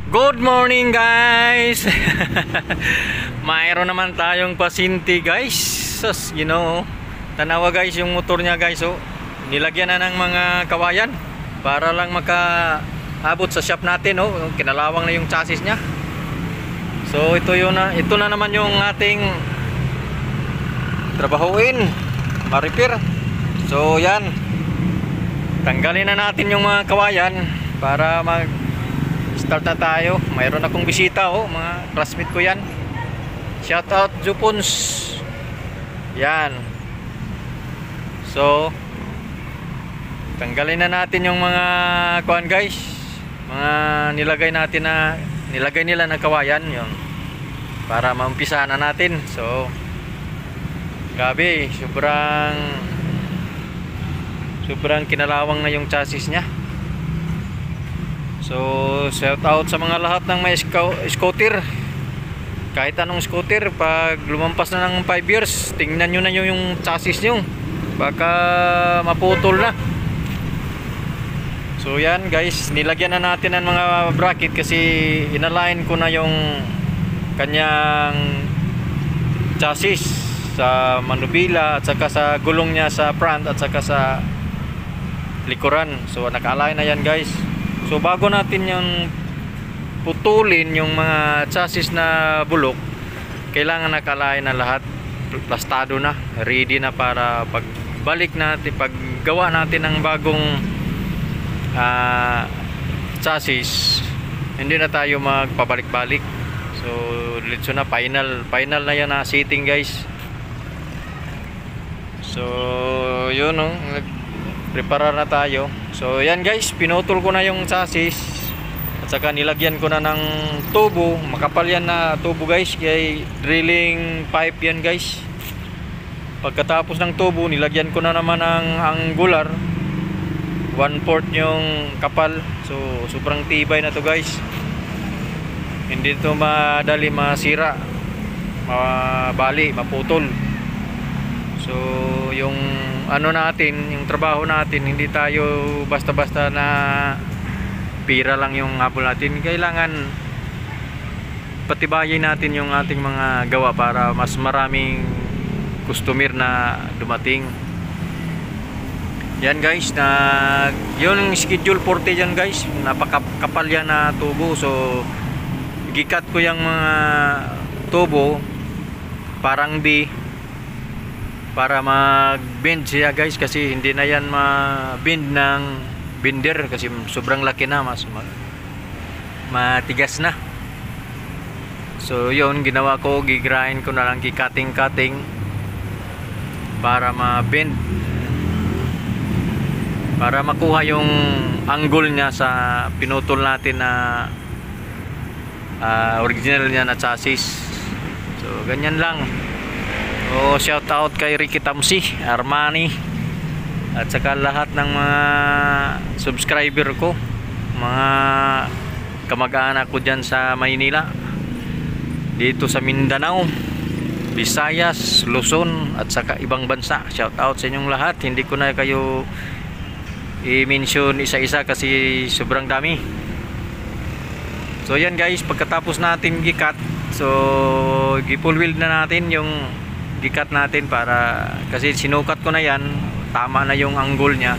Good morning guys. Mayroon naman tayong pasinti guys. Tanawa guys yung motor niya guys. Nilagyan na ng mga kawayan para lang makaabot sa shop natin. Kinalawang na yung chassis niya. So ito na naman yung ating trabahuin, ma-repair. So yan, tanggalin na natin yung mga kawayan para start na tayo. Mayroon akong bisita, mga classmate ko yan. Shout out Jupons. Yan. So tanggalin na natin yung mga kuan guys, mga nilagay nila na kawayan yun, para maumpisa na natin. So grabe, sobrang kinalawang na yung chassis nya. So shout out sa mga lahat ng may scooter, kahit anong scooter, pag lumampas na ng 5 years, tingnan nyo na yung chassis nyo, baka maputol na. So yan guys, nilagyan na natin ng mga bracket kasi inalign ko na yung kanyang chassis sa manubila at saka sa gulong niya sa front at saka sa likuran. So naka-align na yan guys. So bago natin yung putulin yung mga chassis na bulok, kailangan naka-align na lahat, plastado na, ready na para pagbalik natin, paggawa natin ng bagong chassis, hindi na tayo magpabalik-balik. So diretso na, final na yan na seating guys. So yun, prepare na tayo. So yan guys, pinutol ko na yung chassis at saka nilagyan ko na ng tubo. Makapal yan na tubo guys, kaya drilling pipe yan guys. Pagkatapos ng tubo, nilagyan ko na naman ng angular, 1/4 yung kapal. So sobrang tibay na to guys, hindi to madali masira, mabali, maputol. So yung yung trabaho natin, hindi tayo basta-basta na pira lang yung habol natin. Kailangan patibayin natin yung ating mga gawa para mas maraming customer na dumating. Yan guys, yung schedule 40 yan guys, napakapal yan na tubo. So gikat ko yung mga tubo parang B para mag-bend siya guys, kasi hindi na yan ma-bend ng binder kasi sobrang laki na, matigas na. So yun, ginawa ko, gigrind ko na lang, cutting para ma-bend, para makuha yung angle niya sa pinutol natin na original niya na chassis. So ganyan lang. Shout out kay Ricky Tamsi, Armani, at saka lahat ng mga subscriber ko, mga kamag-anak ko dyan sa Maynila, dito sa Mindanao, Visayas, Luzon, at saka ibang bansa. Shout out sa inyong lahat. Hindi ko na kayo i-mention isa-isa kasi sobrang dami. So yan guys, pagkatapos natin gikat, so gi-full wheel na natin yung gikat natin, para kasi sinukat ko na yan, tama na yung angle nya,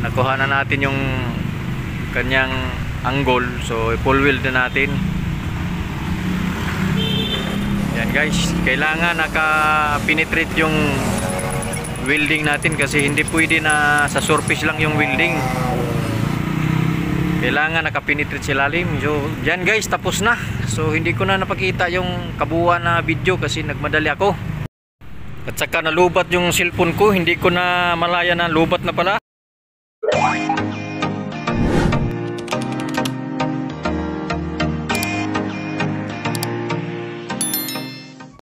nakuha na natin yung kanyang angle. So full wheel na natin yan guys. Kailangan naka-penetrate yung welding natin kasi hindi pwede na sa surface lang yung welding, kailangan naka-penetrate sa ilalim. So yan guys, tapos na. So hindi ko na napakita yung kabuuan na video kasi nagmadali ako, at saka nalubat yung cellphone ko, hindi ko na malaya na lubat na pala.